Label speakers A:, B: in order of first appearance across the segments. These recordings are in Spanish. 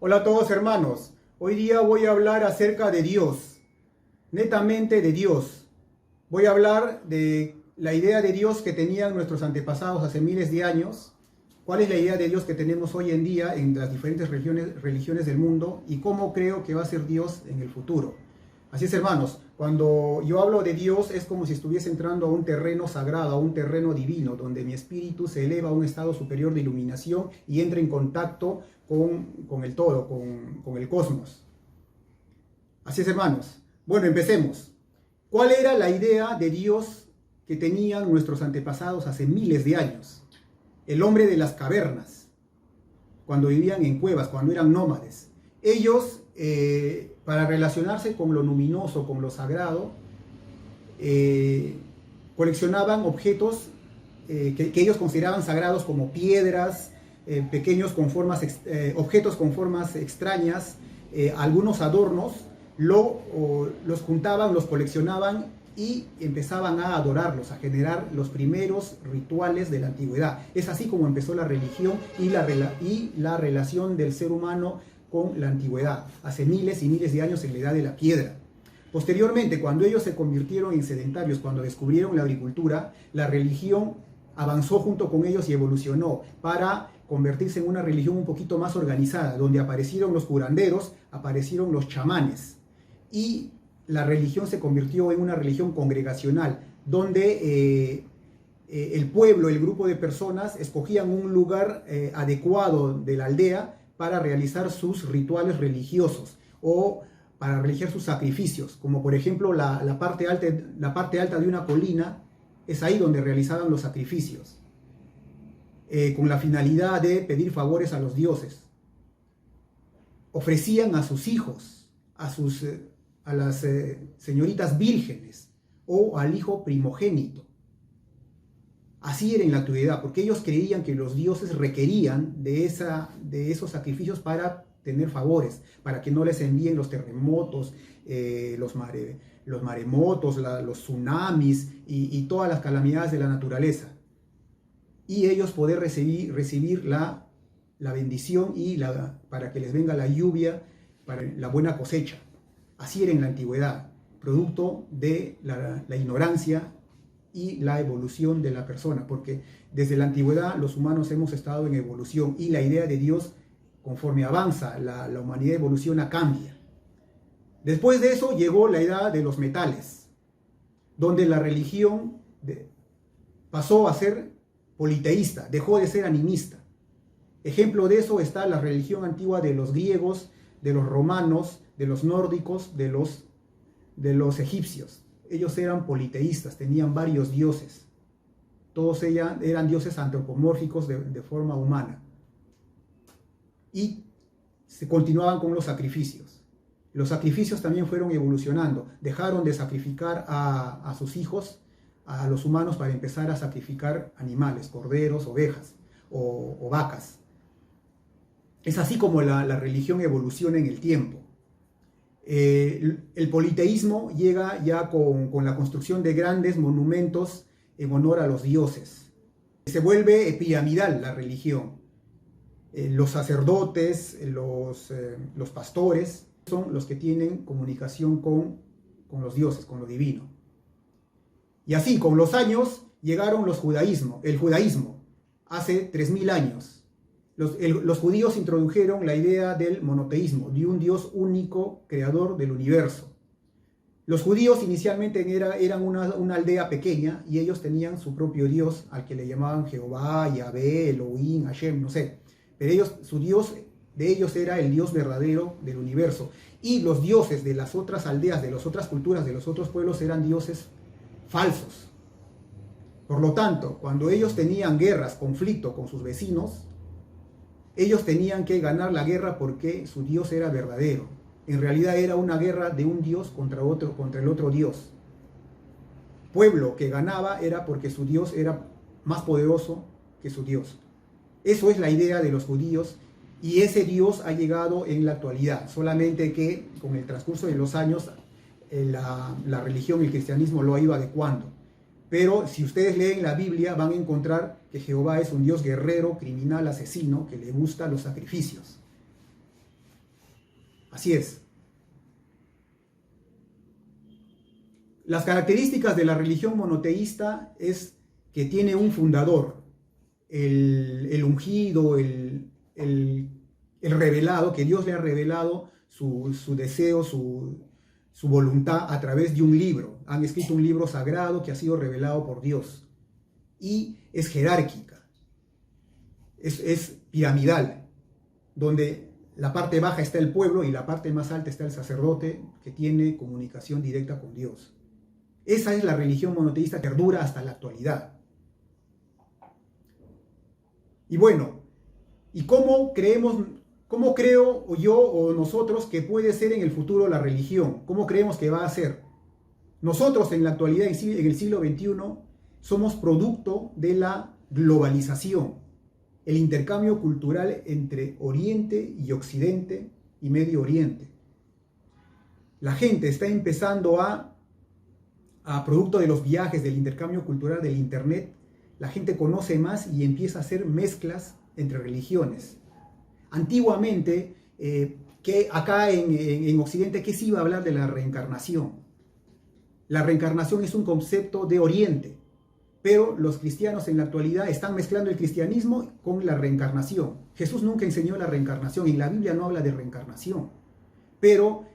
A: Hola a todos hermanos, hoy día voy a hablar acerca de Dios, netamente de Dios. Voy a hablar de la idea de Dios que tenían nuestros antepasados hace miles de años, cuál es la idea de Dios que tenemos hoy en día en las diferentes religiones del mundo y cómo creo que va a ser Dios en el futuro. Así es hermanos, cuando yo hablo de Dios es como si estuviese entrando a un terreno sagrado, a un terreno divino, donde mi espíritu se eleva a un estado superior de iluminación y entra en contacto con el todo, con el cosmos. Así es hermanos. Bueno, empecemos. ¿Cuál era la idea de Dios que tenían nuestros antepasados hace miles de años? El hombre de las cavernas, cuando vivían en cuevas, cuando eran nómades. Ellos, para relacionarse con lo luminoso, con lo sagrado, coleccionaban objetos que ellos consideraban sagrados, como piedras, pequeños objetos con formas extrañas, algunos adornos, los juntaban, los coleccionaban y empezaban a adorarlos, a generar los primeros rituales de la antigüedad. Es así como empezó la religión y la relación del ser humano con la antigüedad, hace miles y miles de años en la edad de la piedra. Posteriormente, cuando ellos se convirtieron en sedentarios, cuando descubrieron la agricultura, la religión avanzó junto con ellos y evolucionó para convertirse en una religión un poquito más organizada, donde aparecieron los curanderos, aparecieron los chamanes, y la religión se convirtió en una religión congregacional, donde el pueblo, el grupo de personas, escogían un lugar adecuado de la aldea para realizar sus rituales religiosos o para realizar sus sacrificios, como por ejemplo la parte alta de una colina. Es ahí donde realizaban los sacrificios, con la finalidad de pedir favores a los dioses. Ofrecían a sus hijos, a las señoritas vírgenes o al hijo primogénito. Así era en la antigüedad, porque ellos creían que los dioses requerían de esos sacrificios para tener favores, para que no les envíen los terremotos, los maremotos, los tsunamis y todas las calamidades de la naturaleza. Y ellos poder recibir la bendición para que les venga la lluvia, para la buena cosecha. Así era en la antigüedad, producto de la ignorancia y la evolución de la persona, porque desde la antigüedad los humanos hemos estado en evolución y la idea de Dios, conforme avanza, la humanidad evoluciona, cambia. Después de eso llegó la edad de los metales, donde la religión pasó a ser politeísta, dejó de ser animista. Ejemplo de eso está la religión antigua de los griegos, de los romanos, de los nórdicos, de los egipcios. Ellos eran politeístas, tenían varios dioses. Todos ellos eran dioses antropomórficos de forma humana. Y se continuaban con los sacrificios. Los sacrificios también fueron evolucionando. Dejaron de sacrificar a sus hijos, a los humanos, para empezar a sacrificar animales, corderos, ovejas o vacas. Es así como la religión evoluciona en el tiempo. El politeísmo llega ya con la construcción de grandes monumentos en honor a los dioses. Se vuelve piramidal la religión. Los sacerdotes, los pastores, son los que tienen comunicación con los dioses, con lo divino. Y así, con los años, llegaron el judaísmo, hace 3000 años. Los judíos introdujeron la idea del monoteísmo, de un Dios único, creador del universo. Los judíos inicialmente eran una aldea pequeña y ellos tenían su propio Dios, al que le llamaban Jehová, Yahvé, Elohim, Hashem, no sé. Pero su Dios de ellos era el Dios verdadero del universo. Y los dioses de las otras aldeas, de las otras culturas, de los otros pueblos, eran dioses falsos. Por lo tanto, cuando ellos tenían guerras, conflicto con sus vecinos, ellos tenían que ganar la guerra porque su Dios era verdadero. En realidad era una guerra de un Dios contra el otro Dios. Pueblo que ganaba era porque su Dios era más poderoso que su Dios. Eso es la idea de los judíos y ese Dios ha llegado en la actualidad. Solamente que con el transcurso de los años la religión y el cristianismo lo ha ido adecuando. Pero si ustedes leen la Biblia van a encontrar que Jehová es un Dios guerrero, criminal, asesino, que le gustan los sacrificios. Así es. Las características de la religión monoteísta es que tiene un fundador, el ungido, el revelado, que Dios le ha revelado su deseo, su voluntad a través de un libro. Han escrito un libro sagrado que ha sido revelado por Dios. Y es jerárquica, es piramidal, donde la parte baja está el pueblo y la parte más alta está el sacerdote que tiene comunicación directa con Dios. Esa es la religión monoteísta que perdura hasta la actualidad. Y bueno, ¿y cómo creo yo o nosotros que puede ser en el futuro la religión? ¿Cómo creemos que va a ser? Nosotros en la actualidad, en el siglo XXI, somos producto de la globalización, el intercambio cultural entre Oriente y Occidente y Medio Oriente. La gente está empezando a producto de los viajes, del intercambio cultural, del Internet, la gente conoce más y empieza a hacer mezclas entre religiones. Antiguamente, que acá en Occidente, ¿qué se iba a hablar de la reencarnación? La reencarnación es un concepto de Oriente, pero los cristianos en la actualidad están mezclando el cristianismo con la reencarnación. Jesús nunca enseñó la reencarnación y la Biblia no habla de reencarnación, pero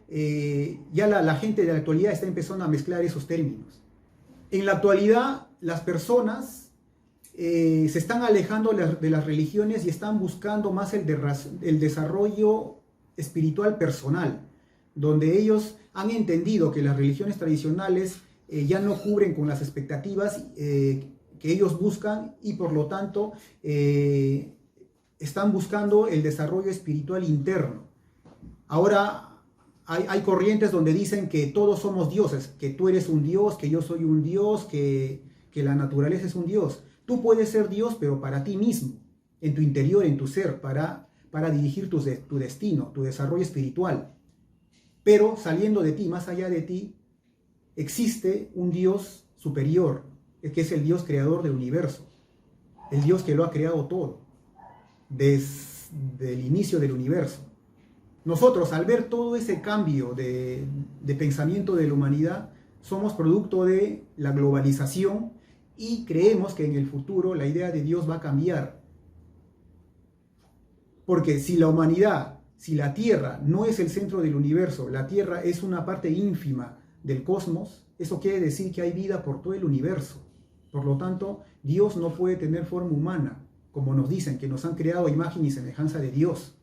A: ya la gente de la actualidad está empezando a mezclar esos términos. En la actualidad, las personas se están alejando de las religiones y están buscando más el desarrollo espiritual personal, donde ellos han entendido que las religiones tradicionales ya no cubren con las expectativas que ellos buscan y por lo tanto están buscando el desarrollo espiritual interno. Ahora hay corrientes donde dicen que todos somos dioses, que tú eres un dios, que yo soy un dios, que la naturaleza es un dios. Tú puedes ser Dios, pero para ti mismo, en tu interior, en tu ser, para dirigir tu destino, tu desarrollo espiritual. Pero saliendo de ti, más allá de ti, existe un Dios superior, que es el Dios creador del universo, el Dios que lo ha creado todo, desde el inicio del universo. Nosotros, al ver todo ese cambio de pensamiento de la humanidad, somos producto de la globalización y creemos que en el futuro la idea de Dios va a cambiar. Porque si la humanidad, si la Tierra no es el centro del universo, la Tierra es una parte ínfima del cosmos, eso quiere decir que hay vida por todo el universo. Por lo tanto, Dios no puede tener forma humana, como nos dicen, que nos han creado a imagen y semejanza de Dios.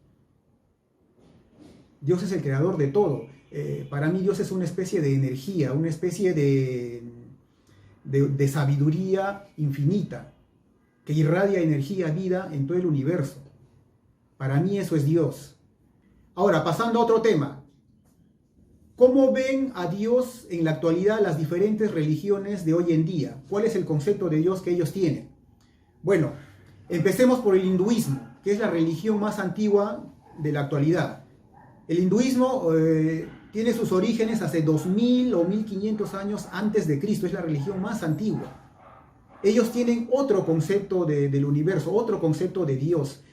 A: Dios es el creador de todo. Para mí Dios es una especie de energía, una especie de sabiduría infinita, que irradia energía, vida en todo el universo. Para mí eso es Dios. Ahora, pasando a otro tema. ¿Cómo ven a Dios en la actualidad las diferentes religiones de hoy en día? ¿Cuál es el concepto de Dios que ellos tienen? Bueno, empecemos por el hinduismo, que es la religión más antigua de la actualidad. El hinduismo tiene sus orígenes hace 2000 o 1500 años antes de Cristo, es la religión más antigua. Ellos tienen otro concepto del universo, otro concepto de Dios.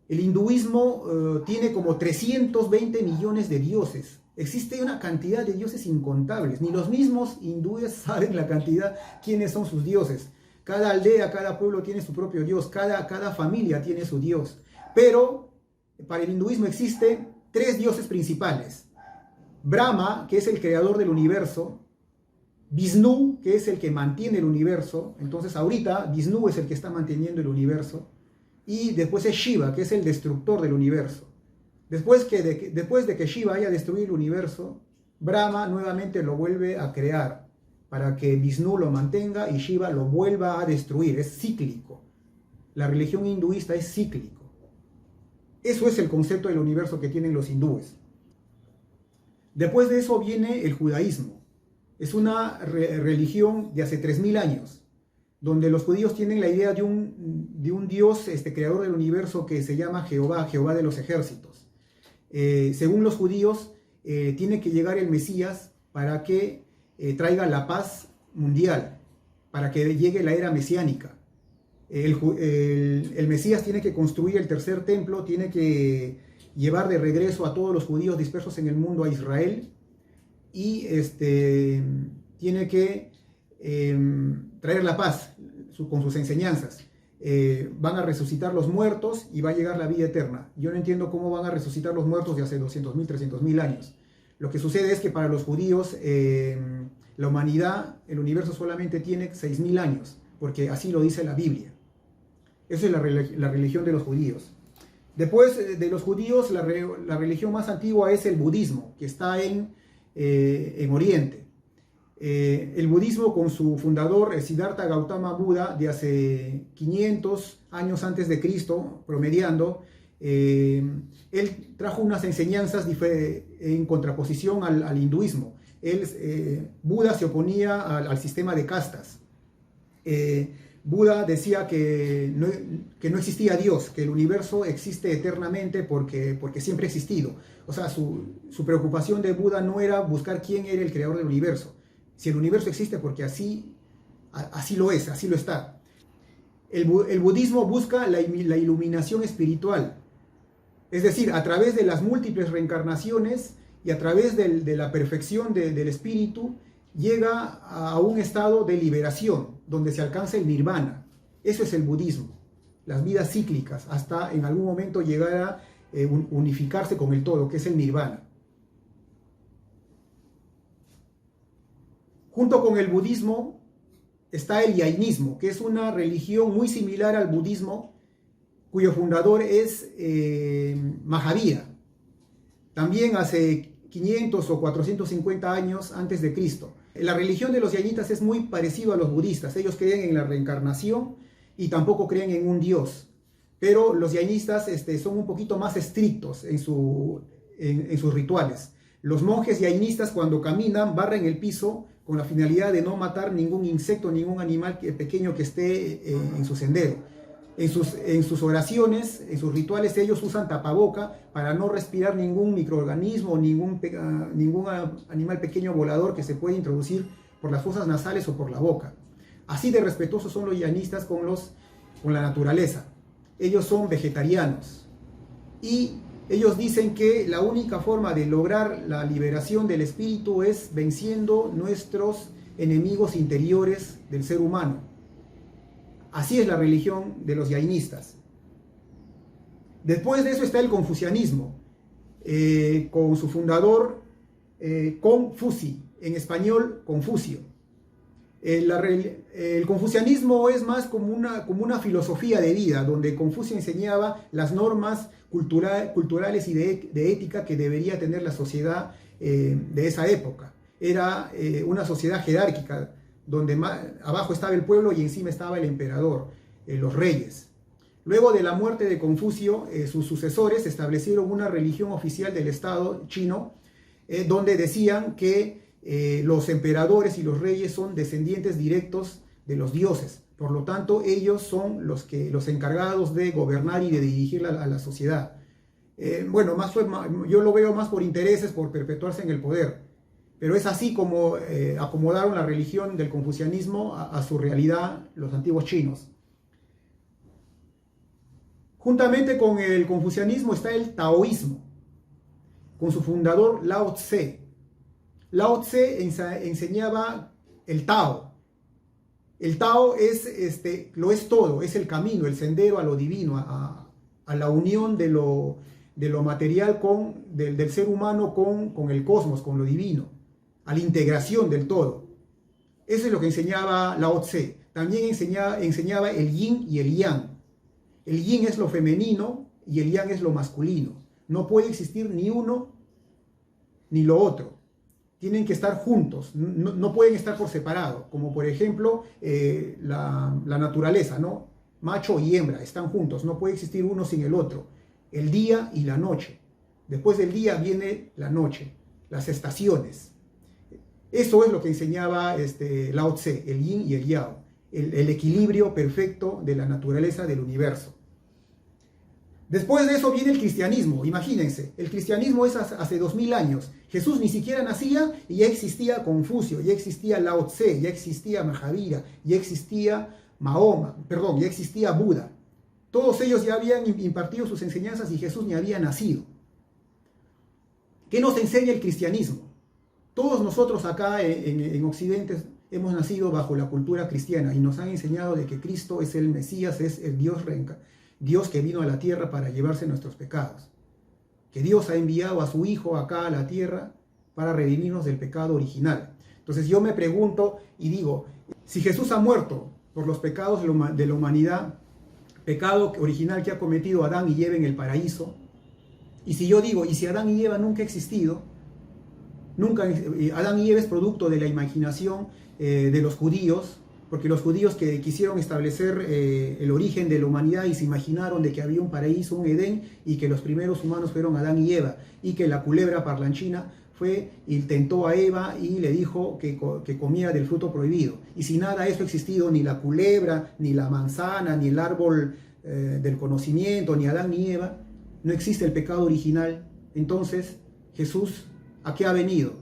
A: El hinduismo tiene como 320 millones de dioses. Existe una cantidad de dioses incontables. Ni los mismos hindúes saben la cantidad, quiénes son sus dioses. Cada aldea, cada pueblo tiene su propio dios, cada familia tiene su dios. Pero para el hinduismo existen 3 dioses principales. Brahma, que es el creador del universo. Vishnu, que es el que mantiene el universo. Entonces ahorita Vishnu es el que está manteniendo el universo. Y después es Shiva, que es el destructor del universo. Después de que Shiva haya destruido el universo, Brahma nuevamente lo vuelve a crear para que Vishnu lo mantenga y Shiva lo vuelva a destruir. Es cíclico. La religión hinduista es cíclico. Eso es el concepto del universo que tienen los hindúes. Después de eso viene el judaísmo. Es una religión de hace 3000 años, donde los judíos tienen la idea de un Dios creador del universo que se llama Jehová, Jehová de los ejércitos. Según los judíos, tiene que llegar el Mesías para que traiga la paz mundial, para que llegue la era mesiánica. El Mesías tiene que construir el tercer templo, tiene que llevar de regreso a todos los judíos dispersos en el mundo a Israel y tiene que traer la paz con sus enseñanzas. Van a resucitar los muertos y va a llegar la vida eterna. Yo no entiendo cómo van a resucitar los muertos de hace 200.000, 300.000 años. Lo que sucede es que para los judíos la humanidad, el universo solamente tiene 6.000 años, porque así lo dice la Biblia. Esa es la religión de los judíos. Después de los judíos, la religión más antigua es el budismo, que está en Oriente. El budismo, con su fundador Siddhartha Gautama Buda, de hace 500 años antes de Cristo, promediando, él trajo unas enseñanzas en contraposición al hinduismo. Buda se oponía al sistema de castas. Buda decía que no existía Dios, que el universo existe eternamente porque siempre ha existido. O sea, su preocupación de Buda no era buscar quién era el creador del universo. Si el universo existe porque así lo es, así lo está. El budismo busca la iluminación espiritual. Es decir, a través de las múltiples reencarnaciones y a través de la perfección del espíritu, llega a un estado de liberación, donde se alcanza el nirvana. Eso es el budismo, las vidas cíclicas, hasta en algún momento llegar a unificarse con el todo, que es el nirvana. Junto con el budismo está el jainismo, que es una religión muy similar al budismo, cuyo fundador es Mahavira, también hace 500 o 450 años antes de Cristo. La religión de los jainistas es muy parecida a los budistas. Ellos creen en la reencarnación y tampoco creen en un dios. Pero los jainistas son un poquito más estrictos en sus rituales. Los monjes jainistas, cuando caminan, barren el piso con la finalidad de no matar ningún insecto, ningún animal pequeño que esté en su sendero. En sus oraciones, en sus rituales, ellos usan tapaboca para no respirar ningún microorganismo, ningún animal pequeño volador que se puede introducir por las fosas nasales o por la boca. Así de respetuosos son los jainistas con la naturaleza. Ellos son vegetarianos y ellos dicen que la única forma de lograr la liberación del espíritu es venciendo nuestros enemigos interiores del ser humano. Así es la religión de los jainistas. Después de eso está el confucianismo, con su fundador Confuci, en español Confucio. El confucianismo es más como una filosofía de vida, donde Confucio enseñaba las normas culturales y de ética que debería tener la sociedad de esa época. Era una sociedad jerárquica, donde abajo estaba el pueblo y encima estaba el emperador, los reyes. Luego de la muerte de Confucio, sus sucesores establecieron una religión oficial del Estado chino, donde decían que los emperadores y los reyes son descendientes directos de los dioses. Por lo tanto, ellos son los encargados de gobernar y de dirigir a la sociedad. Yo lo veo más por intereses, por perpetuarse en el poder. Pero es así como acomodaron la religión del confucianismo a su realidad los antiguos chinos. Juntamente con el confucianismo está el taoísmo, con su fundador Lao Tse. Lao Tse enseñaba el Tao. El Tao lo es todo, es el camino, el sendero a lo divino, a la unión de lo material del ser humano con el cosmos, con lo divino, a la integración del todo. Eso es lo que enseñaba Lao Tse. También enseñaba el yin y el yang. El yin es lo femenino y el yang es lo masculino. No puede existir ni uno ni lo otro. Tienen que estar juntos, no pueden estar por separado, como por ejemplo la naturaleza, ¿no? Macho y hembra están juntos, no puede existir uno sin el otro. El día y la noche. Después del día viene la noche, las estaciones. Eso es lo que enseñaba Lao Tse, el yin y el yang, el equilibrio perfecto de la naturaleza del universo. Después de eso viene el cristianismo. Imagínense, el cristianismo es hace 2000 años. Jesús ni siquiera nacía y ya existía Confucio, ya existía Lao Tse, ya existía Mahavira, ya existía ya existía Buda. Todos ellos ya habían impartido sus enseñanzas y Jesús ni había nacido. ¿Qué nos enseña el cristianismo? Todos nosotros acá en Occidente hemos nacido bajo la cultura cristiana y nos han enseñado de que Cristo es el Mesías, es el Dios que vino a la tierra para llevarse nuestros pecados. Que Dios ha enviado a su Hijo acá a la tierra para redimirnos del pecado original. Entonces yo me pregunto y digo, si Jesús ha muerto por los pecados de la humanidad, pecado original que ha cometido Adán y Eva en el paraíso, y si yo digo, y si Adán y Eva nunca ha existido, Adán y Eva es producto de la imaginación de los judíos, porque los judíos que quisieron establecer el origen de la humanidad y se imaginaron de que había un paraíso, un Edén, y que los primeros humanos fueron Adán y Eva, y que la culebra parlanchina fue y tentó a Eva y le dijo que comiera del fruto prohibido. Y si nada de eso ha existido, ni la culebra, ni la manzana, ni el árbol del conocimiento, ni Adán ni Eva, no existe el pecado original. Entonces, Jesús, ¿a qué ha venido?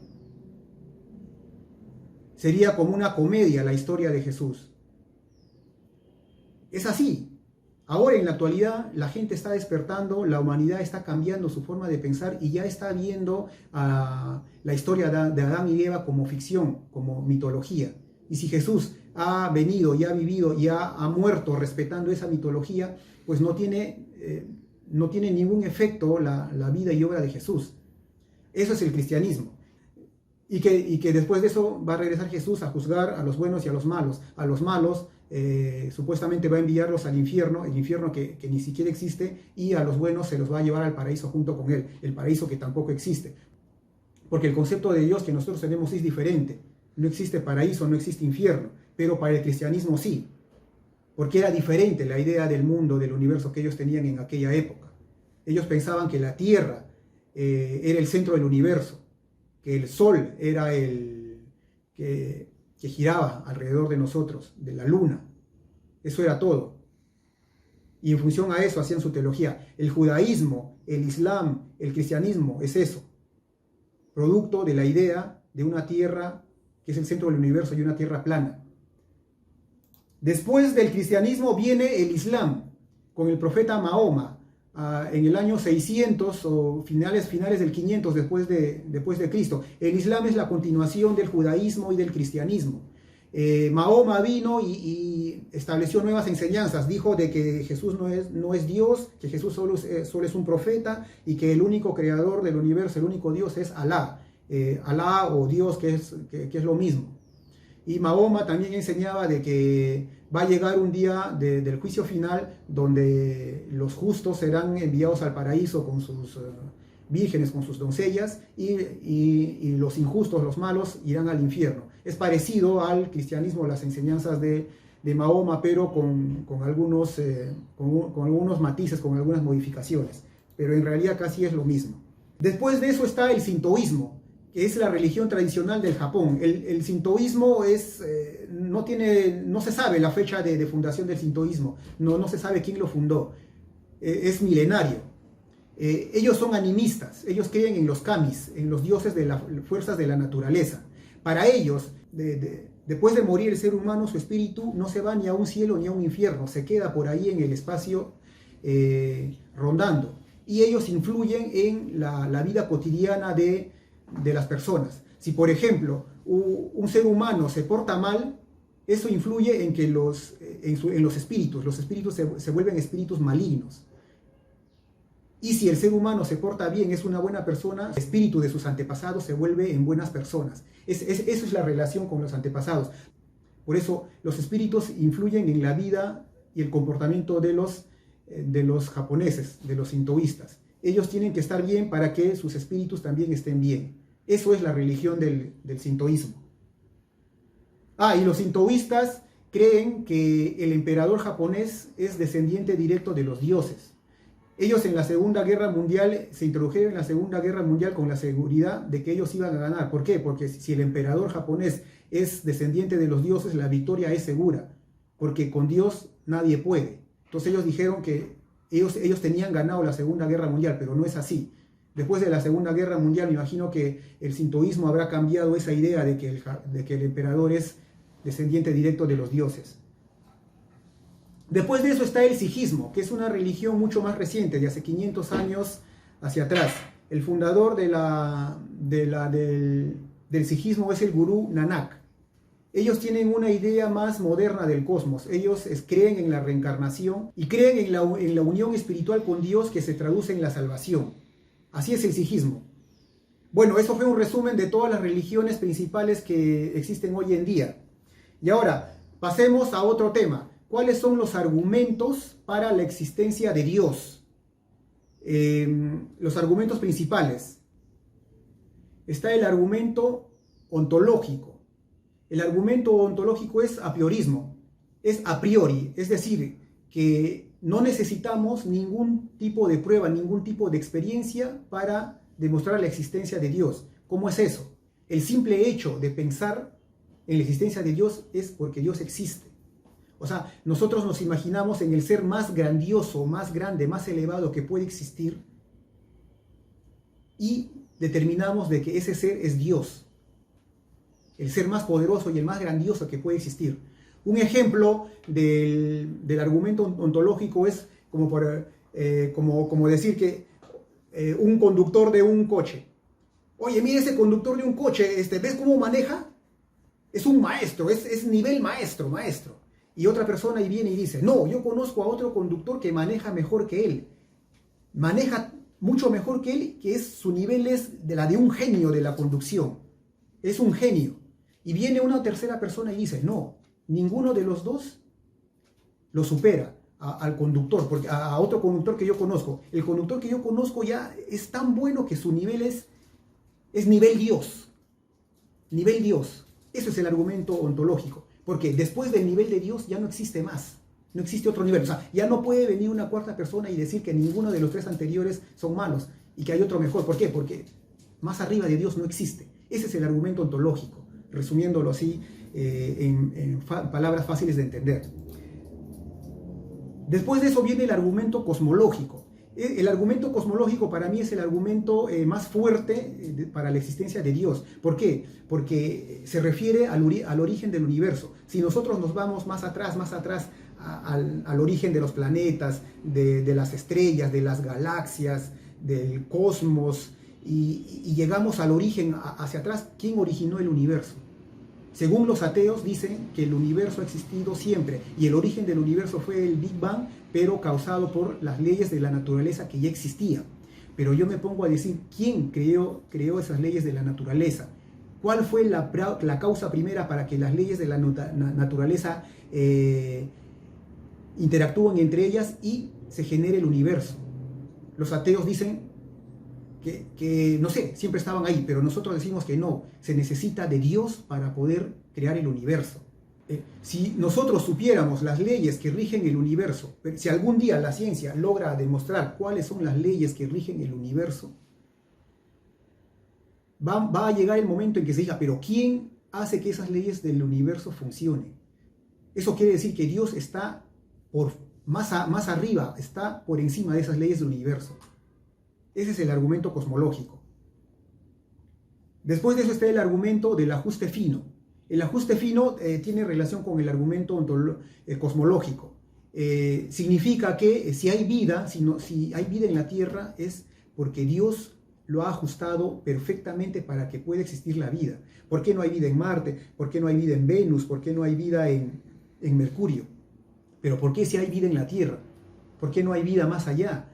A: Sería como una comedia la historia de Jesús. Es así. Ahora en la actualidad la gente está despertando, la humanidad está cambiando su forma de pensar y ya está viendo a la historia de Adán y Eva como ficción, como mitología. Y si Jesús ha venido y ha vivido y ha muerto respetando esa mitología, pues no tiene ningún efecto la vida y obra de Jesús. Eso es el cristianismo. Y que después de eso va a regresar Jesús a juzgar a los buenos y a los malos. A los malos supuestamente va a enviarlos al infierno, el infierno que ni siquiera existe, y a los buenos se los va a llevar al paraíso junto con él, el paraíso que tampoco existe. Porque el concepto de Dios que nosotros tenemos es diferente. No existe paraíso, no existe infierno, pero para el cristianismo sí. Porque era diferente la idea del mundo, del universo que ellos tenían en aquella época. Ellos pensaban que la tierra era el centro del universo, que el sol era el que giraba alrededor de nosotros, de la luna. Eso era todo. Y en función a eso hacían su teología. El judaísmo, el islam, el cristianismo es eso. Producto de la idea de una tierra que es el centro del universo y una tierra plana. Después del cristianismo viene el islam, con el profeta Mahoma, en el año 600 o finales del 500 después de Cristo. El Islam es la continuación del judaísmo y del cristianismo. Mahoma vino y estableció nuevas enseñanzas. Dijo de que Jesús no es Dios, que Jesús solo es un profeta y que el único creador del universo, el único Dios es Alá. Alá o Dios, que es lo mismo. Y Mahoma también enseñaba de que va a llegar un día del juicio final donde los justos serán enviados al paraíso con sus vírgenes, con sus doncellas, y los injustos, los malos, irán al infierno. Es parecido al cristianismo, las enseñanzas de Mahoma, pero con algunos matices, con algunas modificaciones. Pero en realidad casi es lo mismo. Después de eso está el sintoísmo, que es la religión tradicional del Japón. El sintoísmo no se sabe la fecha de fundación del sintoísmo, no se sabe quién lo fundó, es milenario. Ellos son animistas, ellos creen en los kamis, en los dioses de las fuerzas de la naturaleza. Para ellos, después de morir el ser humano, su espíritu no se va ni a un cielo ni a un infierno, se queda por ahí en el espacio rondando. Y ellos influyen en la vida cotidiana de las personas. Si por ejemplo un ser humano se porta mal, eso influye en que en los espíritus. Los espíritus se vuelven espíritus malignos. Y si el ser humano se porta bien, es una buena persona, el espíritu de sus antepasados se vuelve en buenas personas. Eso es la relación con los antepasados. Por eso los espíritus influyen en la vida y el comportamiento de los japoneses, de los sintoístas. Ellos tienen que estar bien para que sus espíritus también estén bien. Eso es la religión del sintoísmo. Y los sintoístas creen que el emperador japonés es descendiente directo de los dioses. Ellos en la Segunda Guerra Mundial se introdujeron en la Segunda Guerra Mundial con la seguridad de que ellos iban a ganar. ¿Por qué? Porque si el emperador japonés es descendiente de los dioses, la victoria es segura. Porque con Dios nadie puede. Entonces ellos dijeron que ellos tenían ganado la Segunda Guerra Mundial, pero no es así. Después de la Segunda Guerra Mundial, me imagino que el sintoísmo habrá cambiado esa idea de que el emperador es descendiente directo de los dioses. Después de eso está el sijismo, que es una religión mucho más reciente, de hace 500 años hacia atrás. El fundador del sijismo es el gurú Nanak. Ellos tienen una idea más moderna del cosmos. Ellos creen en la reencarnación y creen en la unión espiritual con Dios que se traduce en la salvación. Así es el sijismo. Bueno, eso fue un resumen de todas las religiones principales que existen hoy en día. Y ahora, pasemos a otro tema. ¿Cuáles son los argumentos para la existencia de Dios? Los argumentos principales. Está el argumento ontológico. El argumento ontológico es apriorismo, es a priori, es decir, que no necesitamos ningún tipo de prueba, ningún tipo de experiencia para demostrar la existencia de Dios. ¿Cómo es eso? El simple hecho de pensar en la existencia de Dios es porque Dios existe. O sea, nosotros nos imaginamos en el ser más grandioso, más grande, más elevado que puede existir y determinamos de que ese ser es Dios, el ser más poderoso y el más grandioso que puede existir. Un ejemplo del argumento ontológico es como decir que un conductor de un coche. Oye, mira ese conductor de un coche, ¿ves cómo maneja? Es un maestro, es nivel maestro. Y otra persona ahí viene y dice, no, yo conozco a otro conductor que maneja mejor que él. Maneja mucho mejor que él, que su nivel es de la de un genio de la conducción. Es un genio. Y viene una tercera persona y dice, no, ninguno de los dos lo supera al conductor, porque a otro conductor que yo conozco. El conductor que yo conozco ya es tan bueno que su nivel es nivel Dios. Nivel Dios. Ese es el argumento ontológico. Porque después del nivel de Dios ya no existe más. No existe otro nivel. O sea, ya no puede venir una cuarta persona y decir que ninguno de los tres anteriores son malos y que hay otro mejor. ¿Por qué? Porque más arriba de Dios no existe. Ese es el argumento ontológico, resumiéndolo así en palabras fáciles de entender. Después de eso viene el argumento cosmológico. El argumento cosmológico para mí es el argumento más fuerte para la existencia de Dios. ¿Por qué? Porque se refiere al origen del universo. Si nosotros nos vamos más atrás, al origen de los planetas, de las estrellas, de las galaxias, del cosmos, y llegamos al origen hacia atrás, ¿quién originó el universo? Según los ateos dicen que el universo ha existido siempre y el origen del universo fue el Big Bang, pero causado por las leyes de la naturaleza que ya existían. Pero yo me pongo a decir, ¿quién creó esas leyes de la naturaleza? ¿Cuál fue la causa primera para que las leyes de la naturaleza interactúen entre ellas y se genere el universo? Los ateos dicen que no sé, siempre estaban ahí, pero nosotros decimos que no, se necesita de Dios para poder crear el universo. Si nosotros supiéramos las leyes que rigen el universo, si algún día la ciencia logra demostrar cuáles son las leyes que rigen el universo, va a llegar el momento en que se diga, pero ¿quién hace que esas leyes del universo funcionen? Eso quiere decir que Dios está más arriba, está por encima de esas leyes del universo. Ese es el argumento cosmológico. Después de eso está el argumento del ajuste fino. El ajuste fino tiene relación con el argumento cosmológico. Significa que si hay vida en la Tierra es porque Dios lo ha ajustado perfectamente para que pueda existir la vida. ¿Por qué no hay vida en Marte? ¿Por qué no hay vida en Venus? ¿Por qué no hay vida en Mercurio? Pero ¿por qué si hay vida en la Tierra? ¿Por qué no hay vida más allá?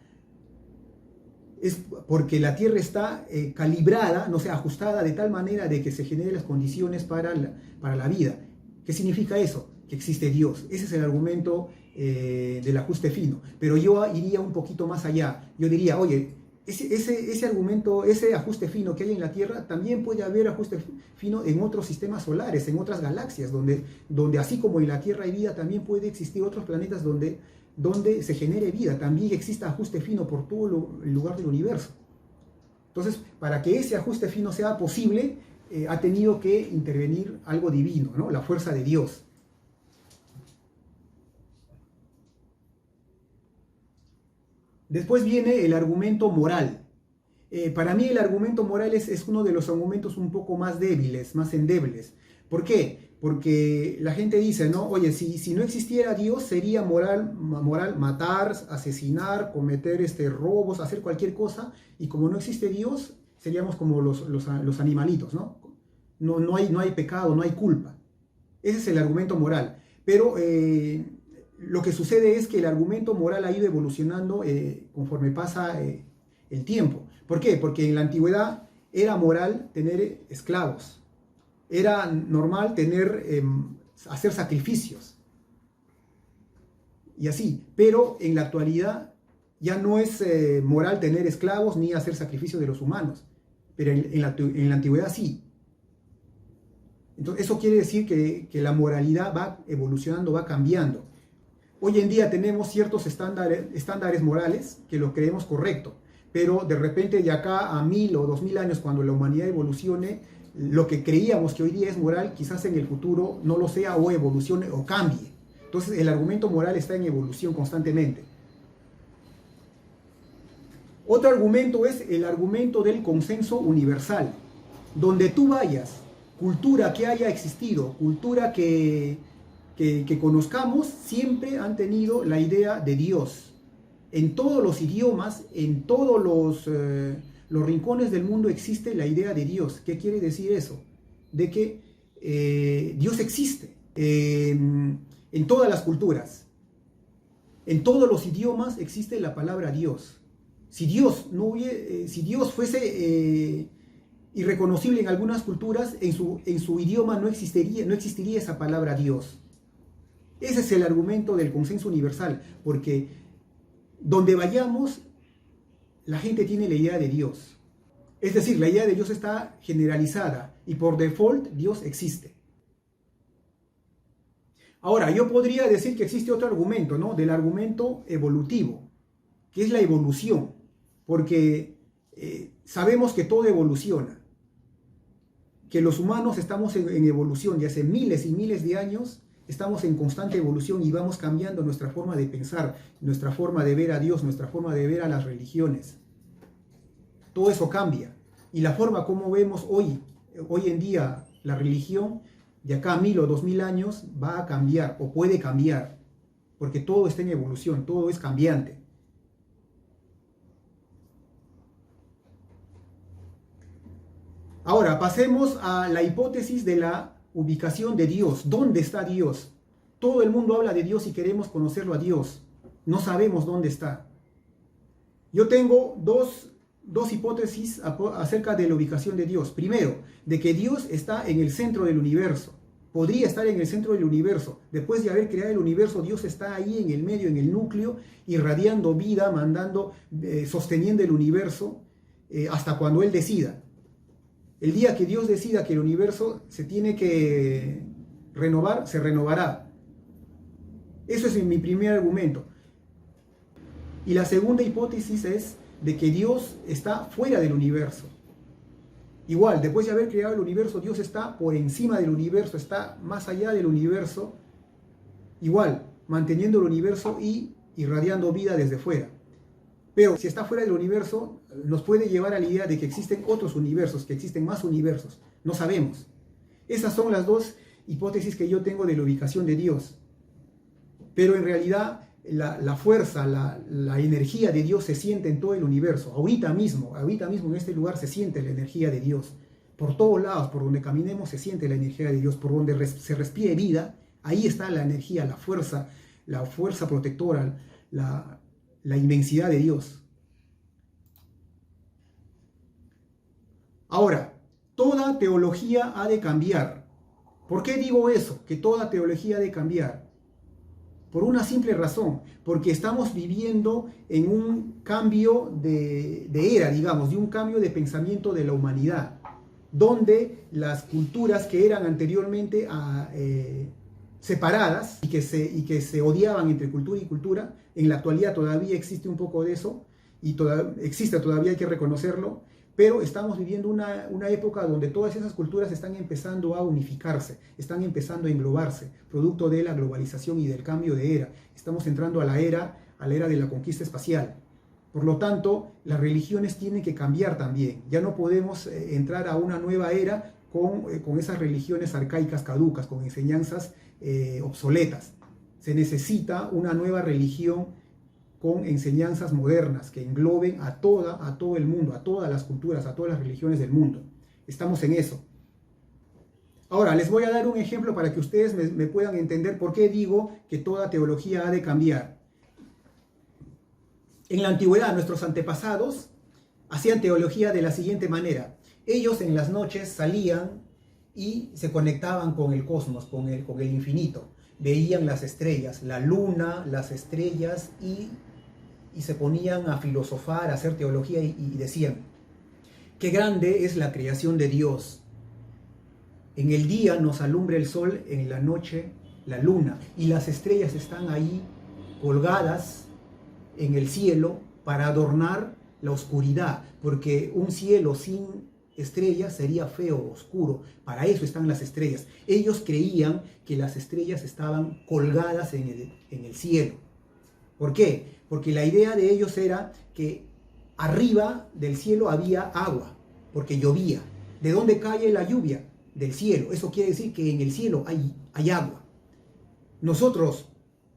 A: Es porque la Tierra está calibrada, no sé, ajustada de tal manera de que se generen las condiciones para la vida. ¿Qué significa eso? Que existe Dios. Ese es el argumento del ajuste fino. Pero yo iría un poquito más allá. Yo diría, oye, ese argumento, ese ajuste fino que hay en la Tierra, también puede haber ajuste fino en otros sistemas solares, en otras galaxias, donde así como en la Tierra hay vida, también puede existir otros planetas donde se genere vida, también exista ajuste fino por todo el lugar del universo. Entonces, para que ese ajuste fino sea posible, ha tenido que intervenir algo divino, ¿no? La fuerza de Dios. Después viene el argumento moral. Para mí el argumento moral es uno de los argumentos un poco más débiles, más endebles. ¿Por qué? porque la gente dice, ¿no? Oye, si no existiera Dios, sería moral matar, asesinar, cometer robos, hacer cualquier cosa, y como no existe Dios, seríamos como los animalitos, ¿no? No hay pecado, no hay culpa. Ese es el argumento moral. Pero lo que sucede es que el argumento moral ha ido evolucionando conforme pasa el tiempo. ¿Por qué? Porque en la antigüedad era moral tener esclavos. Era normal hacer sacrificios. Y así. Pero en la actualidad ya no es moral tener esclavos ni hacer sacrificios de los humanos. Pero en la antigüedad sí. Entonces, eso quiere decir que la moralidad va evolucionando, va cambiando. Hoy en día tenemos ciertos estándares morales que los creemos correctos, pero de repente de acá a 1000 o 2000 años, cuando la humanidad evolucione, lo que creíamos que hoy día es moral, quizás en el futuro no lo sea, o evolucione o cambie. Entonces el argumento moral está en evolución constantemente. Otro argumento es el argumento del consenso universal. Donde tú vayas, cultura que haya existido, cultura que conozcamos, siempre han tenido la idea de Dios. En todos los idiomas, en todos los rincones del mundo existe la idea de Dios. ¿Qué quiere decir eso? De que Dios existe en todas las culturas. En todos los idiomas existe la palabra Dios. Si Dios fuese irreconocible en algunas culturas, en su idioma no existiría esa palabra Dios. Ese es el argumento del consenso universal, porque donde vayamos, la gente tiene la idea de Dios. Es decir, la idea de Dios está generalizada y por default Dios existe. Ahora, yo podría decir que existe otro argumento, ¿no? Del argumento evolutivo, que es la evolución, porque sabemos que todo evoluciona, que los humanos estamos en evolución de hace miles y miles de años. Estamos en constante evolución y vamos cambiando nuestra forma de pensar, nuestra forma de ver a Dios, nuestra forma de ver a las religiones. Todo eso cambia. Y la forma como vemos hoy en día la religión, de acá a 1000 o 2000 años, va a cambiar o puede cambiar. Porque todo está en evolución, todo es cambiante. Ahora, pasemos a la hipótesis de la ubicación de Dios. ¿Dónde está Dios? Todo el mundo habla de Dios y queremos conocerlo a Dios. No sabemos dónde está. Yo tengo dos hipótesis acerca de la ubicación de Dios. Primero, de que Dios está en el centro del universo. Podría estar en el centro del universo. Después de haber creado el universo, Dios está ahí en el medio, en el núcleo, irradiando vida, sosteniendo el universo hasta cuando Él decida. El día que Dios decida que el universo se tiene que renovar, se renovará. Eso es mi primer argumento. Y la segunda hipótesis es de que Dios está fuera del universo. Igual, después de haber creado el universo, Dios está por encima del universo, está más allá del universo. Igual, manteniendo el universo y irradiando vida desde fuera. Pero si está fuera del universo, nos puede llevar a la idea de que existen otros universos, que existen más universos. No sabemos. Esas son las dos hipótesis que yo tengo de la ubicación de Dios. Pero en realidad la fuerza, la energía de Dios se siente en todo el universo. Ahorita mismo en este lugar se siente la energía de Dios. Por todos lados, por donde caminemos, se siente la energía de Dios. Por donde se respire vida, ahí está la energía, la fuerza protectora, la inmensidad de Dios. Ahora, toda teología ha de cambiar. ¿Por qué digo eso? Que toda teología ha de cambiar. Por una simple razón, porque estamos viviendo en un cambio de era, digamos, de un cambio de pensamiento de la humanidad, donde las culturas que eran anteriormente separadas y que se odiaban entre cultura y cultura, en la actualidad todavía existe un poco de eso, y existe todavía, hay que reconocerlo, pero estamos viviendo una época donde todas esas culturas están empezando a unificarse, están empezando a englobarse, producto de la globalización y del cambio de era. Estamos entrando a la era de la conquista espacial. Por lo tanto, las religiones tienen que cambiar también. Ya no podemos entrar a una nueva era con esas religiones arcaicas caducas, con enseñanzas obsoletas. Se necesita una nueva religión con enseñanzas modernas que engloben a todo el mundo, a todas las culturas, a todas las religiones del mundo. Estamos en eso. Ahora, les voy a dar un ejemplo para que ustedes me puedan entender por qué digo que toda teología ha de cambiar. En la antigüedad, nuestros antepasados hacían teología de la siguiente manera. Ellos en las noches salían y se conectaban con el cosmos, con el infinito. Veían las estrellas, la luna, las estrellas y se ponían a filosofar, a hacer teología y decían: qué grande es la creación de Dios. En el día nos alumbra el sol, en la noche la luna, y las estrellas están ahí colgadas en el cielo para adornar la oscuridad, porque un cielo sin estrellas sería feo, oscuro. Para eso están las estrellas. Ellos creían que las estrellas estaban colgadas en el cielo. ¿Por qué? Porque la idea de ellos era que arriba del cielo había agua, porque llovía. ¿De dónde cae la lluvia? Del cielo. Eso quiere decir que en el cielo hay agua. Nosotros,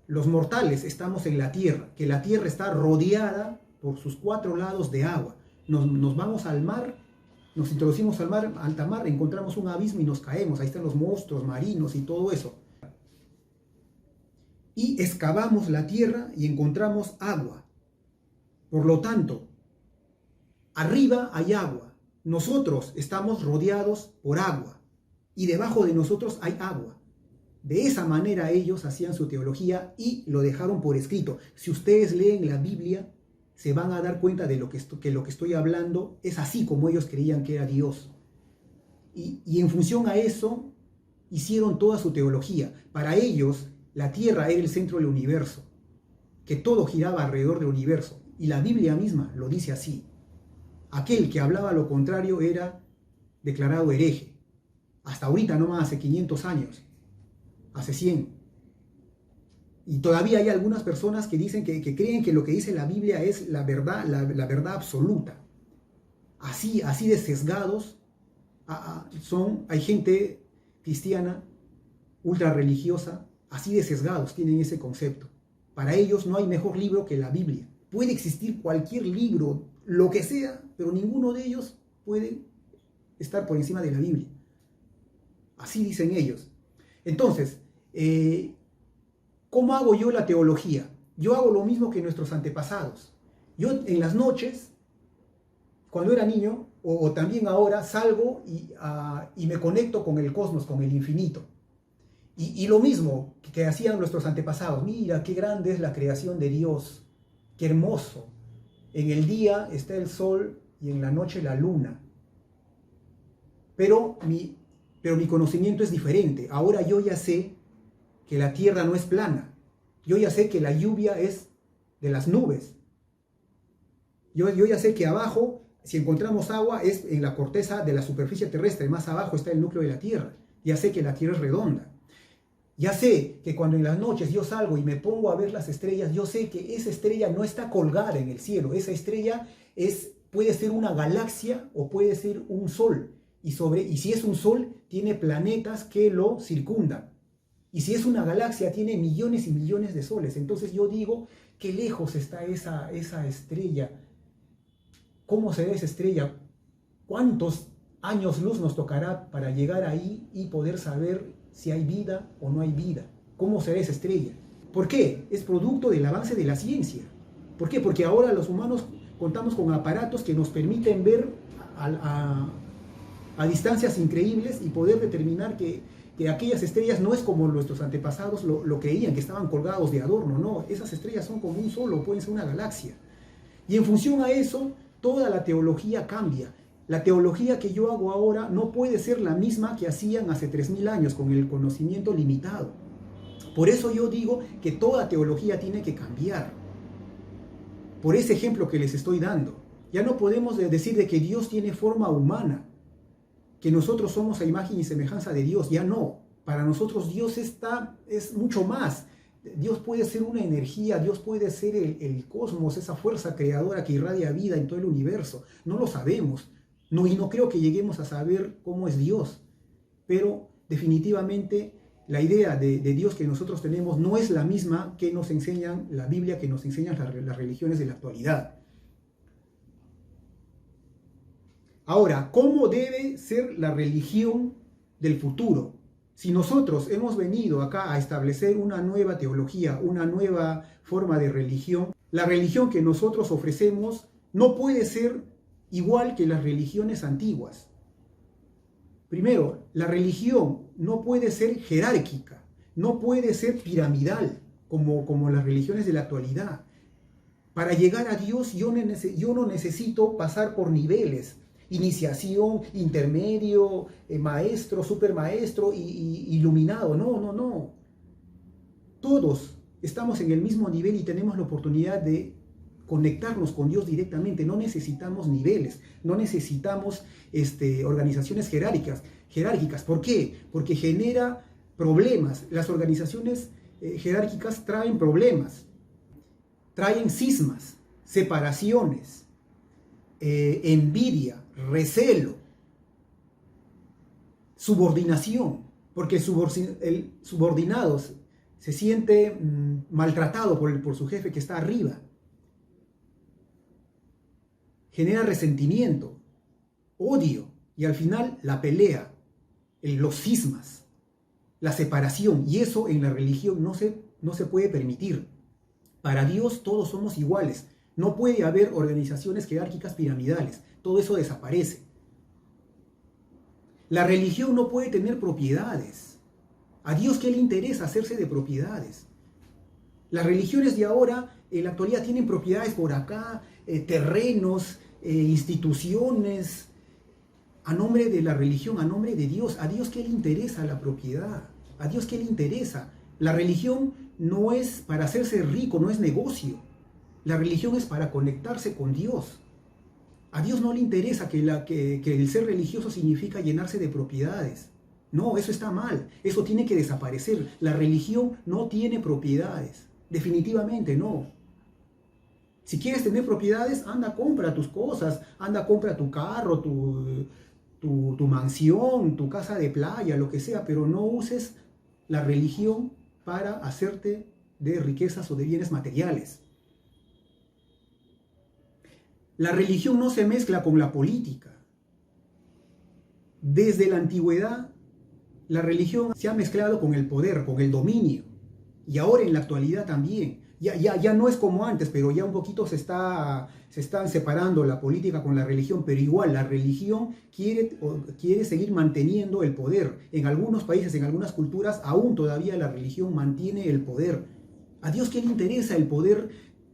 A: los mortales, estamos en la tierra, que la tierra está rodeada por sus 4 lados de agua. Nos vamos al mar, nos introducimos al mar, alta mar, encontramos un abismo y nos caemos. Ahí están los monstruos marinos y todo eso. Y excavamos la tierra y encontramos agua. Por lo tanto, arriba hay agua. Nosotros estamos rodeados por agua. Y debajo de nosotros hay agua. De esa manera ellos hacían su teología y lo dejaron por escrito. Si ustedes leen la Biblia, se van a dar cuenta de lo que estoy hablando es así como ellos creían que era Dios. Y en función a eso, hicieron toda su teología. Para ellos, la tierra era el centro del universo, que todo giraba alrededor del universo. Y la Biblia misma lo dice así. Aquel que hablaba lo contrario era declarado hereje. Hasta ahorita, no más, hace 500 años, hace 100. Y todavía hay algunas personas que dicen que creen que lo que dice la Biblia es la verdad, la verdad absoluta. Así de sesgados hay gente cristiana, ultra religiosa, así de sesgados tienen ese concepto. Para ellos no hay mejor libro que la Biblia. Puede existir cualquier libro, lo que sea, pero ninguno de ellos puede estar por encima de la Biblia. Así dicen ellos. Entonces, ¿cómo hago yo la teología? Yo hago lo mismo que nuestros antepasados. Yo en las noches, cuando era niño, o también ahora, salgo y me conecto con el cosmos, con el infinito. Y lo mismo que hacían nuestros antepasados. Mira, qué grande es la creación de Dios. Qué hermoso. En el día está el sol y en la noche la luna. Pero mi conocimiento es diferente. Ahora yo ya sé que la tierra no es plana. Yo ya sé que la lluvia es de las nubes. Yo ya sé que abajo, si encontramos agua, es en la corteza de la superficie terrestre. Más abajo está el núcleo de la tierra. Ya sé que la tierra es redonda. Ya sé que cuando en las noches yo salgo y me pongo a ver las estrellas, yo sé que esa estrella no está colgada en el cielo. Esa estrella puede ser una galaxia o puede ser un sol. Y si es un sol, tiene planetas que lo circundan. Y si es una galaxia, tiene millones y millones de soles. Entonces yo digo, qué lejos está esa estrella. ¿Cómo se ve esa estrella? ¿Cuántos años luz nos tocará para llegar ahí y poder saber si hay vida o no hay vida? ¿Cómo se ve esa estrella? ¿Por qué? Es producto del avance de la ciencia. ¿Por qué? Porque ahora los humanos contamos con aparatos que nos permiten ver a distancias increíbles y poder determinar que aquellas estrellas no es como nuestros antepasados lo creían, que estaban colgados de adorno. No, esas estrellas son como un sol o pueden ser una galaxia. Y en función a eso, toda la teología cambia. La teología que yo hago ahora no puede ser la misma que hacían hace 3000 años con el conocimiento limitado. Por eso yo digo que toda teología tiene que cambiar. Por ese ejemplo que les estoy dando. Ya no podemos decir de que Dios tiene forma humana, que nosotros somos a imagen y semejanza de Dios. Ya no. Para nosotros Dios es mucho más. Dios puede ser una energía, Dios puede ser el cosmos, esa fuerza creadora que irradia vida en todo el universo. No lo sabemos. No, y no creo que lleguemos a saber cómo es Dios. pero definitivamente la idea de Dios que nosotros tenemos no es la misma que nos enseñan la Biblia, que nos enseñan las religiones de la actualidad. Ahora, ¿cómo debe ser la religión del futuro? Si nosotros hemos venido acá a establecer una nueva teología, una nueva forma de religión, la religión que nosotros ofrecemos no puede ser igual que las religiones antiguas. Primero, la religión no puede ser jerárquica, no puede ser piramidal como las religiones de la actualidad. Para llegar a Dios yo no necesito pasar por niveles. Iniciación, intermedio, maestro, supermaestro y iluminado. No. Todos estamos en el mismo nivel y tenemos la oportunidad de conectarnos con Dios directamente. No necesitamos niveles, no necesitamos organizaciones jerárquicas. ¿Por qué? Porque genera problemas. Las organizaciones jerárquicas traen problemas, traen cismas, separaciones, envidia, recelo, subordinación, porque el subordinado se siente maltratado por su jefe que está arriba. Genera resentimiento, odio y al final la pelea, los cismas, la separación. Y eso en la religión no se puede permitir. Para Dios todos somos iguales. No puede haber organizaciones jerárquicas piramidales. Todo eso desaparece. La religión no puede tener propiedades. ¿A Dios qué le interesa hacerse de propiedades? Las religiones de ahora, en la actualidad, tienen propiedades por acá, terrenos, instituciones, a nombre de la religión, a nombre de Dios. ¿A Dios qué le interesa la propiedad? ¿A Dios qué le interesa? La religión no es para hacerse rico, no es negocio. La religión es para conectarse con Dios. A Dios no le interesa que el ser religioso significa llenarse de propiedades. No, eso está mal. Eso tiene que desaparecer. La religión no tiene propiedades. Definitivamente no. Si quieres tener propiedades, anda, compra tus cosas. Anda, compra tu carro, tu mansión, tu casa de playa, lo que sea. Pero no uses la religión para hacerte de riquezas o de bienes materiales. La religión no se mezcla con la política. Desde la antigüedad, la religión se ha mezclado con el poder, con el dominio. Y ahora en la actualidad también. Ya no es como antes, pero ya un poquito se están separando la política con la religión. Pero igual, la religión quiere seguir manteniendo el poder. En algunos países, en algunas culturas, aún todavía la religión mantiene el poder. ¿A Dios qué le interesa el poder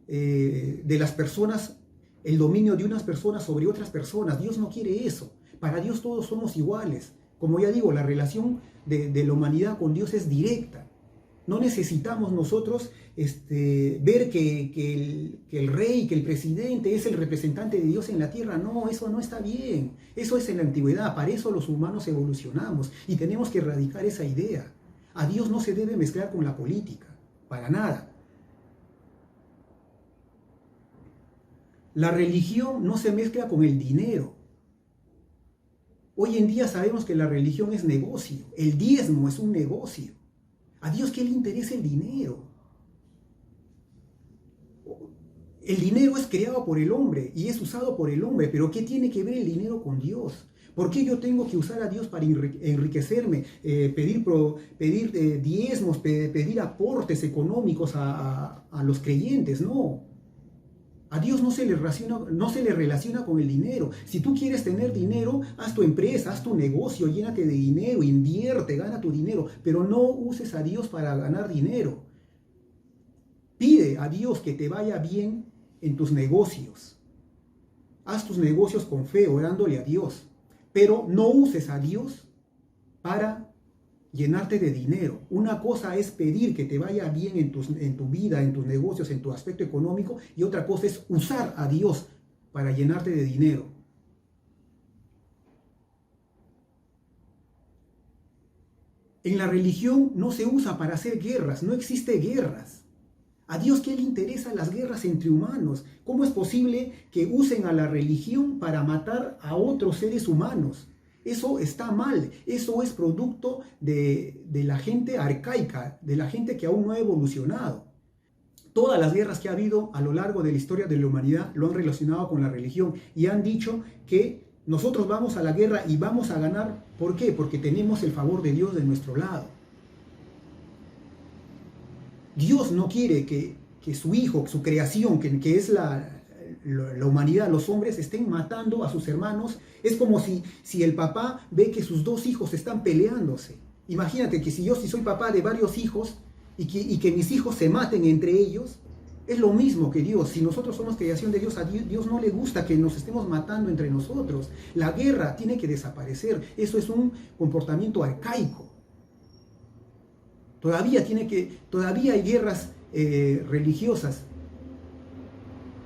A: de las personas? El dominio de unas personas sobre otras personas. Dios no quiere eso. Para Dios todos somos iguales. Como ya digo, la relación de la humanidad con Dios es directa. No necesitamos nosotros ver que el rey, que el presidente es el representante de Dios en la tierra. No, eso no está bien. Eso es en la antigüedad. Para eso los humanos evolucionamos y tenemos que erradicar esa idea. A Dios no se debe mezclar con la política. Para nada. La religión no se mezcla con el dinero. Hoy en día sabemos que la religión es negocio. El diezmo es un negocio. ¿A Dios qué le interesa el dinero? El dinero es creado por el hombre y es usado por el hombre, pero ¿qué tiene que ver el dinero con Dios? ¿Por qué yo tengo que usar a Dios para enriquecerme, pedir diezmos, pedir aportes económicos a los creyentes? No. A Dios no se le relaciona con el dinero. Si tú quieres tener dinero, haz tu empresa, haz tu negocio, llénate de dinero, invierte, gana tu dinero, pero no uses a Dios para ganar dinero. Pide a Dios que te vaya bien en tus negocios. Haz tus negocios con fe, orándole a Dios, pero no uses a Dios para llenarte de dinero. Una cosa es pedir que te vaya bien en tu vida, en tus negocios, en tu aspecto económico, y otra cosa es usar a Dios para llenarte de dinero. En la religión no se usa para hacer guerras, no existe guerras. ¿A Dios qué le interesan las guerras entre humanos? ¿Cómo es posible que usen a la religión para matar a otros seres humanos? Eso está mal, eso es producto de la gente arcaica, de la gente que aún no ha evolucionado. Todas las guerras que ha habido a lo largo de la historia de la humanidad lo han relacionado con la religión y han dicho que nosotros vamos a la guerra y vamos a ganar. ¿Por qué? Porque tenemos el favor de Dios de nuestro lado. Dios no quiere que su hijo, su creación, que es la humanidad, los hombres, estén matando a sus hermanos. Es como si el papá ve que sus dos hijos están peleándose. Imagínate que si soy papá de varios hijos y que mis hijos se maten entre ellos, es lo mismo que Dios. Si nosotros somos creación de Dios, a Dios no le gusta que nos estemos matando entre nosotros. La guerra tiene que desaparecer. Eso es un comportamiento arcaico. Todavía hay guerras religiosas.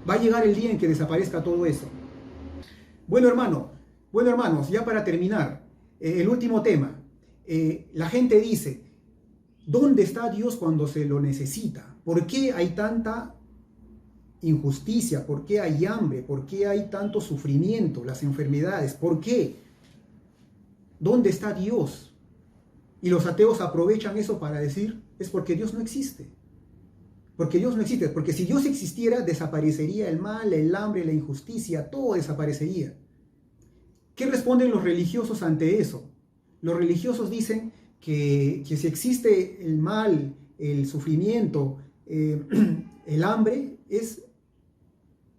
A: Va a llegar el día en que desaparezca todo eso. Bueno, hermanos, ya para terminar, el último tema. La gente dice, ¿dónde está Dios cuando se lo necesita? ¿Por qué hay tanta injusticia? ¿Por qué hay hambre? ¿Por qué hay tanto sufrimiento? Las enfermedades. ¿Por qué? ¿Dónde está Dios? Y los ateos aprovechan eso para decir, es porque Dios no existe. Porque Dios no existe. Porque si Dios existiera, desaparecería el mal, el hambre, la injusticia, todo desaparecería. ¿Qué responden los religiosos ante eso? Los religiosos dicen que si existe el mal, el sufrimiento, el hambre, es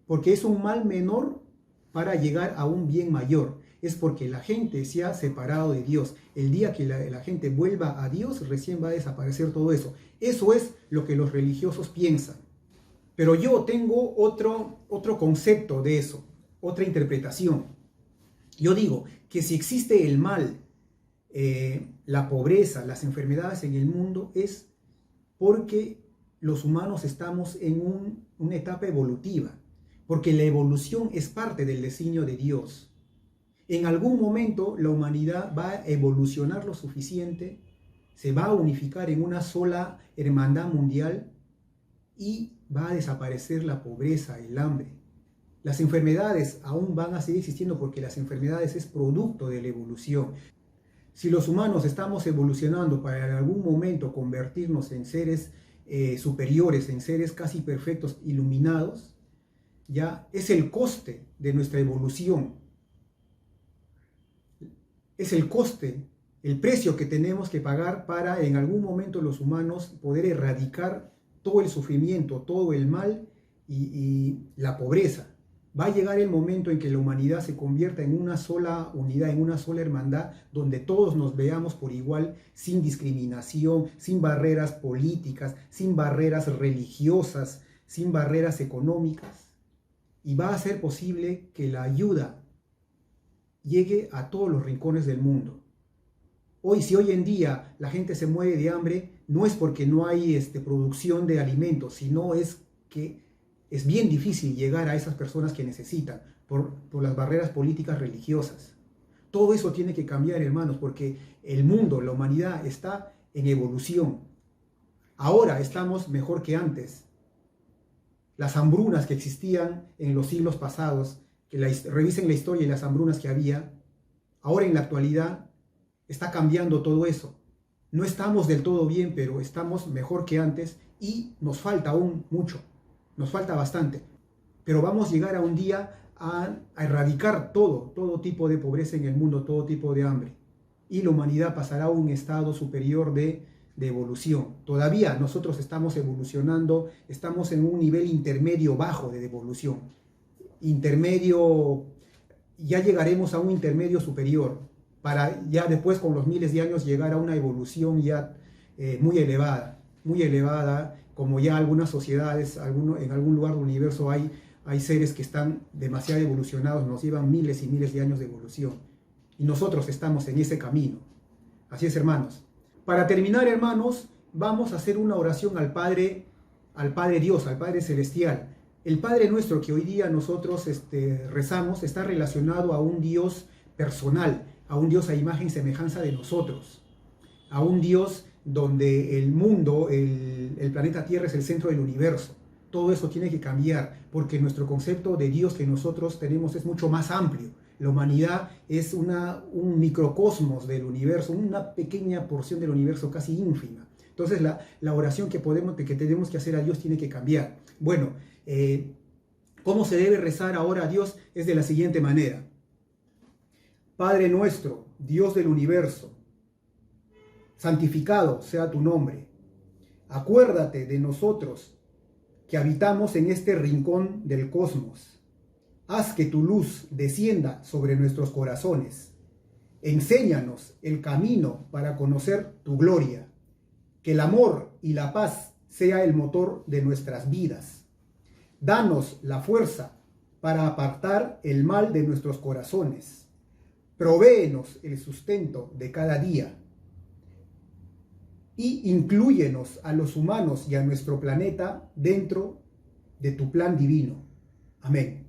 A: porque es un mal menor para llegar a un bien mayor. Es porque la gente se ha separado de Dios. El día que la gente vuelva a Dios, recién va a desaparecer todo eso. Eso es lo que los religiosos piensan. Pero yo tengo otro concepto de eso, otra interpretación. Yo digo que si existe el mal, la pobreza, las enfermedades en el mundo, es porque los humanos estamos en una etapa evolutiva, porque la evolución es parte del designio de Dios. En algún momento la humanidad va a evolucionar lo suficiente, se va a unificar en una sola hermandad mundial y va a desaparecer la pobreza, el hambre. Las enfermedades aún van a seguir existiendo porque las enfermedades es producto de la evolución. Si los humanos estamos evolucionando para en algún momento convertirnos en seres superiores, en seres casi perfectos, iluminados, ya es el coste de nuestra evolución. Es el coste, el precio que tenemos que pagar para en algún momento los humanos poder erradicar todo el sufrimiento, todo el mal y la pobreza. Va a llegar el momento en que la humanidad se convierta en una sola unidad, en una sola hermandad, donde todos nos veamos por igual, sin discriminación, sin barreras políticas, sin barreras religiosas, sin barreras económicas. Y va a ser posible que la ayuda llegue a todos los rincones del mundo. Si hoy en día la gente se muere de hambre, no es porque no hay producción de alimentos, sino es que es bien difícil llegar a esas personas que necesitan por las barreras políticas religiosas. Todo eso tiene que cambiar, hermanos, porque el mundo, la humanidad está en evolución. Ahora estamos mejor que antes. Las hambrunas que existían en los siglos pasados, revisen la historia y las hambrunas que había, ahora en la actualidad está cambiando todo eso. No estamos del todo bien, pero estamos mejor que antes y nos falta aún mucho. Nos falta bastante, pero vamos a llegar a un día a erradicar todo tipo de pobreza en el mundo, todo tipo de hambre. Y la humanidad pasará a un estado superior de evolución. Todavía nosotros estamos evolucionando, estamos en un nivel intermedio bajo de evolución. Intermedio, ya llegaremos a un intermedio superior, para ya después con los miles de años llegar a una evolución ya muy elevada, como ya algunas sociedades, en algún lugar del universo hay seres que están demasiado evolucionados, nos llevan miles y miles de años de evolución. Y nosotros estamos en ese camino. Así es, hermanos. Para terminar, hermanos, vamos a hacer una oración al Padre Dios, al Padre Celestial. El Padre nuestro que hoy día nosotros rezamos está relacionado a un Dios personal, a un Dios a imagen y semejanza de nosotros, a un Dios donde el mundo, el planeta Tierra es el centro del universo. Todo eso tiene que cambiar porque nuestro concepto de Dios que nosotros tenemos es mucho más amplio. La humanidad es un microcosmos del universo, una pequeña porción del universo casi ínfima. Entonces la oración que tenemos que hacer a Dios tiene que cambiar. Bueno, ¿cómo se debe rezar ahora a Dios? Es de la siguiente manera. Padre nuestro, Dios del universo, santificado sea tu nombre. Acuérdate de nosotros que habitamos en este rincón del cosmos. Haz que tu luz descienda sobre nuestros corazones. Enséñanos el camino para conocer tu gloria. Que el amor y la paz sea el motor de nuestras vidas. Danos la fuerza para apartar el mal de nuestros corazones. Provéenos el sustento de cada día. Y inclúyenos a los humanos y a nuestro planeta dentro de tu plan divino. Amén.